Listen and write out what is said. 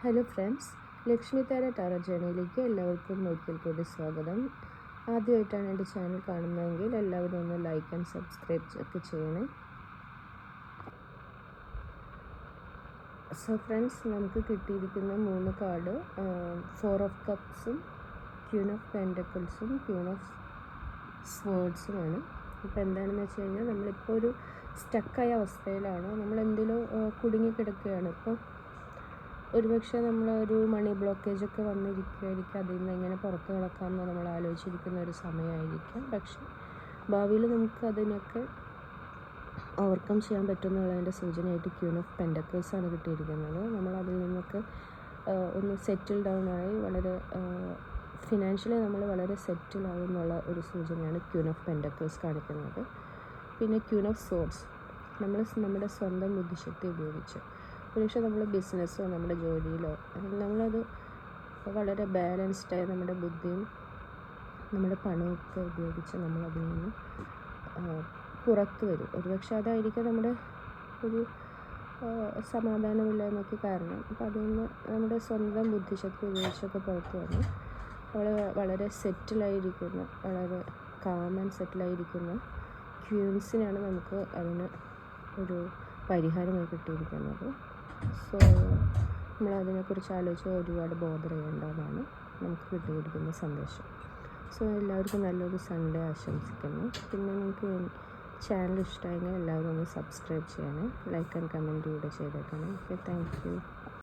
Hello friends, Lakshmi താര taro ജേണിയിലേക്ക് എല്ലാവർക്കും ഒരിക്കൽ കൂടി സ്വാഗതം. ആദ്യമായിട്ടാണ് എൻ്റെ ചാനൽ കാണുന്നതെങ്കിൽ എല്ലാവരും ഒന്ന് ലൈക്ക് ആൻഡ് സബ്സ്ക്രൈബ് ഒക്കെ ചെയ്യണേ. സോ ഫ്രണ്ട്സ്, നമുക്ക് കിട്ടിയിരിക്കുന്ന 3 കാർഡ് 4 ഓഫ് കപ്സും, ക്യൂൻ ഓഫ് പെൻറ്റക്കിൾസും, ക്യൂൻ ഓഫ് സ്വേർഡ്സുമാണ്. ഇപ്പോൾ എന്താണെന്ന് വെച്ച് കഴിഞ്ഞാൽ, നമ്മളിപ്പോൾ ഒരു സ്റ്റക്കായ അവസ്ഥയിലാണ്, നമ്മളെന്തെങ്കിലും കുടുങ്ങിക്കിടക്കുകയാണ്. ഇപ്പോൾ ഒരുപക്ഷെ നമ്മളൊരു മണി ബ്ലോക്കേജൊക്കെ വന്നിരിക്കുമായിരിക്കും. അതിൽ നിന്ന് എങ്ങനെ പുറത്ത് കിടക്കാമെന്ന് നമ്മൾ ആലോചിച്ചിരിക്കുന്ന ഒരു സമയമായിരിക്കും. പക്ഷേ ഭാവിയിൽ നമുക്ക് അതിനൊക്കെ ഓവർകം ചെയ്യാൻ പറ്റുമെന്നുള്ളതിൻ്റെ സൂചനയായിട്ട് ക്യൂൻ ഓഫ് പെൻറ്റക്കിൾസാണ് കിട്ടിയിരിക്കുന്നത്. നമ്മൾ അതിൽ നിന്നൊക്കെ ഒന്ന് സെറ്റിൽ ഡൗൺ ആയി വളരെ ഫിനാൻഷ്യലി നമ്മൾ വളരെ സെറ്റിൽ ആകുമെന്നുള്ള ഒരു സൂചനയാണ് ക്യൂൻ ഓഫ് പെൻറ്റക്കിൾസ് കാണിക്കുന്നത്. പിന്നെ ക്യൂൻ ഓഫ് സോർഡ്സ്, നമ്മൾ നമ്മുടെ സ്വന്തം ബുദ്ധിശക്തി ഉപയോഗിച്ച് ഒരുപക്ഷെ നമ്മൾ ബിസിനസ്സോ നമ്മുടെ ജോലിയിലോ നമ്മളത് വളരെ ബാലൻസ്ഡായി നമ്മുടെ ബുദ്ധിയും നമ്മുടെ പണമൊക്കെ ഉപയോഗിച്ച് നമ്മളതിൽ നിന്ന് പുറത്തു വരും. ഒരുപക്ഷെ അതായിരിക്കും നമ്മുടെ ഒരു സമാധാനമില്ലായ്മയ്ക്ക് കാരണം. അപ്പം അതിൽ നിന്ന് നമ്മുടെ സ്വന്തം ബുദ്ധിശക്തി ഉപയോഗിച്ചൊക്കെ പുറത്തു വന്ന് വളരെ സെറ്റിലായിരിക്കുന്ന, വളരെ കാം ആൻഡ് സെറ്റിലായിരിക്കുന്ന ക്യൂൻസിനാണ് നമുക്ക് അതിന് ഒരു പരിഹാരമായി കിട്ടിയിരിക്കുന്നത്. സോ നമ്മളതിനെക്കുറിച്ച് ആലോചിച്ച് ഒരുപാട് ബോധർ ചെയ്യേണ്ടതാണ് നമുക്ക് കിട്ടിയിരിക്കുന്ന സന്ദേശം. സോ എല്ലാവർക്കും നല്ലൊരു സൺഡേ ആശംസിക്കുന്നു. പിന്നെ നിങ്ങൾക്ക് ചാനൽ ഇഷ്ടമായെങ്കിൽ എല്ലാവരും ഒന്ന് സബ്സ്ക്രൈബ് ചെയ്യണേ, ലൈക്ക് ആൻഡ് കമൻറ്റ് കൂടെ ചെയ്തേക്കണേ. Okay, thank you.